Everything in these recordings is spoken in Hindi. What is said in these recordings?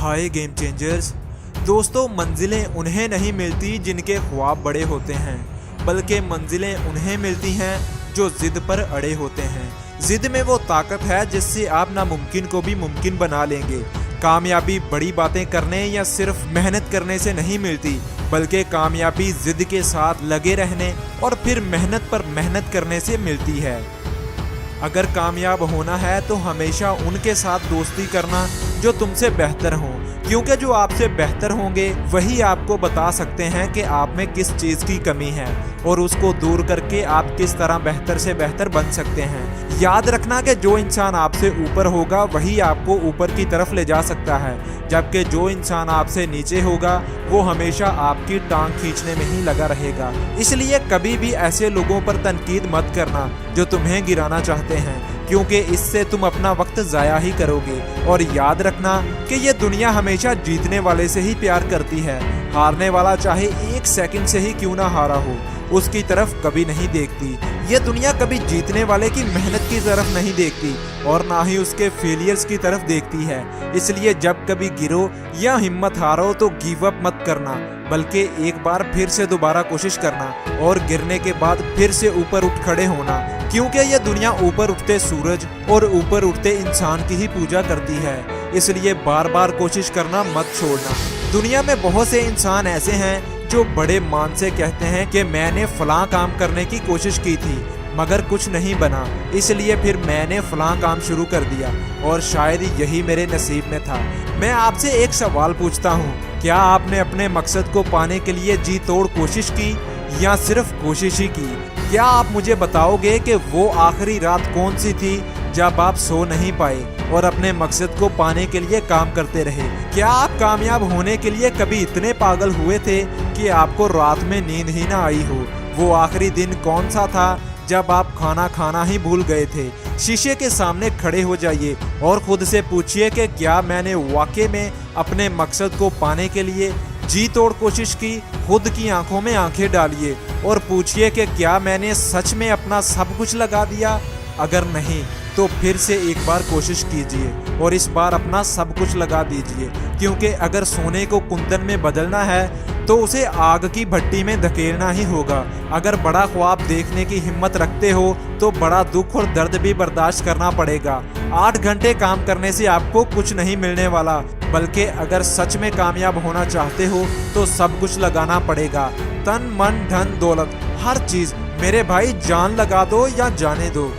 हाय गेम चेंजर्स। दोस्तों, मंजिलें उन्हें नहीं मिलती जिनके ख्वाब बड़े होते हैं, बल्कि मंजिलें उन्हें मिलती हैं जो जिद पर अड़े होते हैं। जिद में वो ताकत है जिससे आप नामुमकिन को भी मुमकिन बना लेंगे। कामयाबी बड़ी बातें करने या सिर्फ मेहनत करने से नहीं मिलती, बल्कि कामयाबी जिद के साथ लगे रहने और फिर मेहनत पर मेहनत करने से मिलती है। अगर कामयाब होना है तो हमेशा उनके साथ दोस्ती करना जो तुमसे बेहतर हों, क्योंकि जो आपसे बेहतर होंगे वही आपको बता सकते हैं कि आप में किस चीज़ की कमी है और उसको दूर करके आप किस तरह बेहतर से बेहतर बन सकते हैं। याद रखना कि जो इंसान आपसे ऊपर होगा वही आपको ऊपर की तरफ ले जा सकता है, जबकि जो इंसान आपसे नीचे होगा वो हमेशा आपकी टांग खींचने में ही लगा रहेगा। इसलिए कभी भी ऐसे लोगों पर तनकीद मत करना जो तुम्हें गिराना चाहते हैं, क्योंकि इससे तुम अपना वक्त ज़ाया ही करोगे। और याद रखना कि ये दुनिया हमेशा जीतने वाले से ही प्यार करती है। हारने वाला चाहे एक सेकंड से ही क्यों ना हारा हो, उसकी तरफ कभी नहीं देखती। ये दुनिया कभी जीतने वाले की मेहनत की तरफ नहीं देखती और ना ही उसके फेलियर्स की तरफ देखती है। इसलिए जब कभी गिरो या हिम्मत हारो तो गिव अप मत करना, बल्कि एक बार फिर से दोबारा कोशिश करना और गिरने के बाद फिर से ऊपर उठ खड़े होना, क्योंकि यह दुनिया ऊपर उठते सूरज और ऊपर उठते इंसान की ही पूजा करती है। इसलिए बार बार कोशिश करना मत छोड़ना। दुनिया में बहुत से इंसान ऐसे हैं जो बड़े मान से कहते हैं कि मैंने फलां काम करने की कोशिश की थी मगर कुछ नहीं बना, इसलिए फिर मैंने फलां काम शुरू कर दिया और शायद यही मेरे नसीब में था। मैं आपसे एक सवाल पूछता हूँ, क्या आपने अपने मकसद को पाने के लिए जी तोड़ कोशिश की या सिर्फ कोशिश ही की? क्या आप मुझे बताओगे कि वो आखिरी रात कौन सी थी जब आप सो नहीं पाए और अपने मकसद को पाने के लिए काम करते रहे? क्या आप कामयाब होने के लिए कभी इतने पागल हुए थे कि आपको रात में नींद ही ना आई हो? वो आखिरी दिन कौन सा था जब आप खाना खाना ही भूल गए थे? शीशे के सामने खड़े हो जाइए और खुद से पूछिए कि क्या मैंने वाकई में अपने मकसद को पाने के लिए जी तोड़ कोशिश की? खुद की आंखों में आंखें डालिए और पूछिए कि क्या मैंने सच में अपना सब कुछ लगा दिया? अगर नहीं तो फिर से एक बार कोशिश कीजिए और इस बार अपना सब कुछ लगा दीजिए, क्योंकि अगर सोने को कुंदन में बदलना है तो उसे आग की भट्टी में धकेलना ही होगा। अगर बड़ा ख्वाब देखने की हिम्मत रखते हो तो बड़ा दुख और दर्द भी बर्दाश्त करना पड़ेगा। 8 घंटे काम करने से आपको कुछ नहीं मिलने वाला, बल्कि अगर सच में कामयाब होना चाहते हो तो सब कुछ लगाना पड़ेगा। तन मन धन दौलत हर चीज मेरे भाई, जान लगा दो या जाने दो।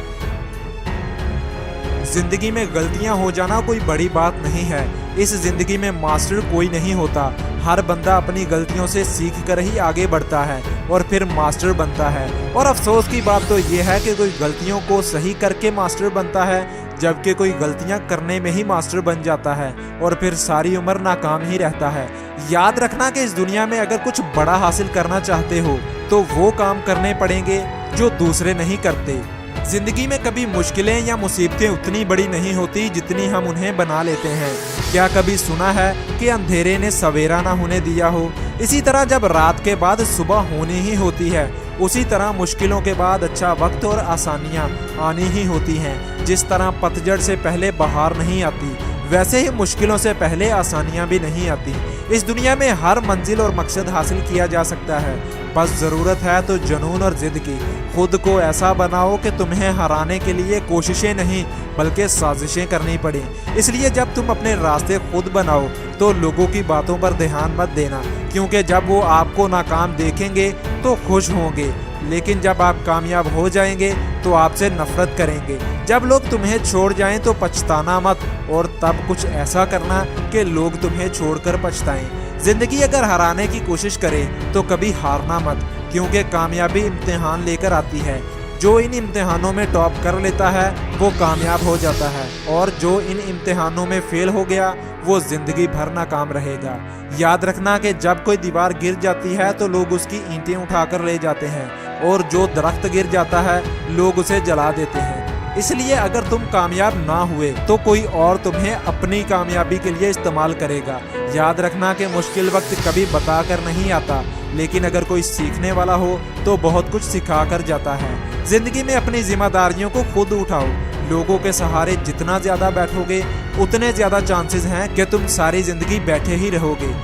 जिंदगी में गलतियां हो जाना कोई बड़ी बात नहीं है। इस जिंदगी में मास्टर कोई नहीं होता। हर बंदा अपनी गलतियों से सीख कर ही आगे बढ़ता है और फिर मास्टर बनता है। और अफसोस की बात तो ये है कि कोई गलतियों को सही करके मास्टर बनता है, जबकि कोई गलतियां करने में ही मास्टर बन जाता है और फिर सारी उम्र नाकाम ही रहता है। याद रखना कि इस दुनिया में अगर कुछ बड़ा हासिल करना चाहते हो तो वो काम करने पड़ेंगे जो दूसरे नहीं करते। जिंदगी में कभी मुश्किलें या मुसीबतें उतनी बड़ी नहीं होती जितनी हम उन्हें बना लेते हैं। क्या कभी सुना है कि अंधेरे ने सवेरा ना होने दिया हो? इसी तरह जब रात के बाद सुबह होनी ही होती है, उसी तरह मुश्किलों के बाद अच्छा वक्त और आसानियां आनी ही होती हैं। जिस तरह पतझड़ से पहले बहार नहीं आती, वैसे ही मुश्किलों से पहले आसानियां भी नहीं आती। इस दुनिया में हर मंजिल और मकसद हासिल किया जा सकता है, बस ज़रूरत है तो जुनून और जिद की। खुद को ऐसा बनाओ कि तुम्हें हराने के लिए कोशिशें नहीं बल्कि साजिशें करनी पड़े। इसलिए जब तुम अपने रास्ते खुद बनाओ तो लोगों की बातों पर ध्यान मत देना, क्योंकि जब वो आपको नाकाम देखेंगे तो खुश होंगे, लेकिन जब आप कामयाब हो जाएंगे तो आपसे नफरत करेंगे। जब लोग तुम्हें छोड़ जाएं तो पछताना मत, और तब कुछ ऐसा करना कि लोग तुम्हें छोड़कर पछताएं। जिंदगी अगर हराने की कोशिश करे तो कभी हारना मत, क्योंकि कामयाबी इम्तिहान लेकर आती है। जो इन इम्तिहानों में टॉप कर लेता है वो कामयाब हो जाता है, और जो इन इम्तिहानों में फेल हो गया वो जिंदगी भर नाकाम रहेगा। याद रखना कि जब कोई दीवार गिर जाती है तो लोग उसकी ईंटें उठाकर ले जाते हैं, और जो दरख्त गिर जाता है लोग उसे जला देते हैं। इसलिए अगर तुम कामयाब ना हुए तो कोई और तुम्हें अपनी कामयाबी के लिए इस्तेमाल करेगा। याद रखना कि मुश्किल वक्त कभी बताकर नहीं आता, लेकिन अगर कोई सीखने वाला हो तो बहुत कुछ सिखा कर जाता है। जिंदगी में अपनी जिम्मेदारियों को खुद उठाओ। लोगों के सहारे जितना ज्यादा बैठोगे उतने ज्यादा चांसेस हैं कि तुम सारी जिंदगी बैठे ही रहोगे।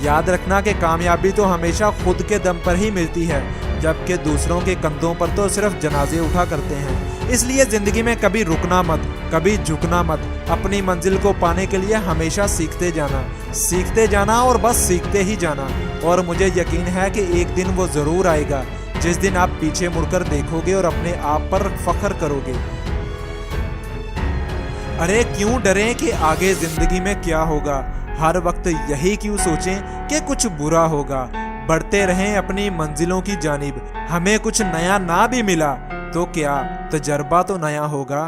याद रखना कि कामयाबी तो हमेशा खुद के दम पर ही मिलती है, जबकि दूसरों के कंधों पर तो सिर्फ जनाजे उठा करते हैं। इसलिए जिंदगी में कभी रुकना मत, कभी झुकना मत। अपनी मंजिल को पाने के लिए हमेशा सीखते जाना और बस सीखते ही जाना। और मुझे यकीन है कि एक दिन वो जरूर आएगा जिस दिन आप पीछे मुड़कर देखोगे और अपने आप पर फख्र करोगे। अरे क्यों डरें कि आगे जिंदगी में क्या होगा, हर वक्त यही क्यों सोचें कि कुछ बुरा होगा। बढ़ते रहें अपनी मंजिलों की जानिब, हमें कुछ नया ना भी मिला तो क्या, तजर्बा तो नया होगा।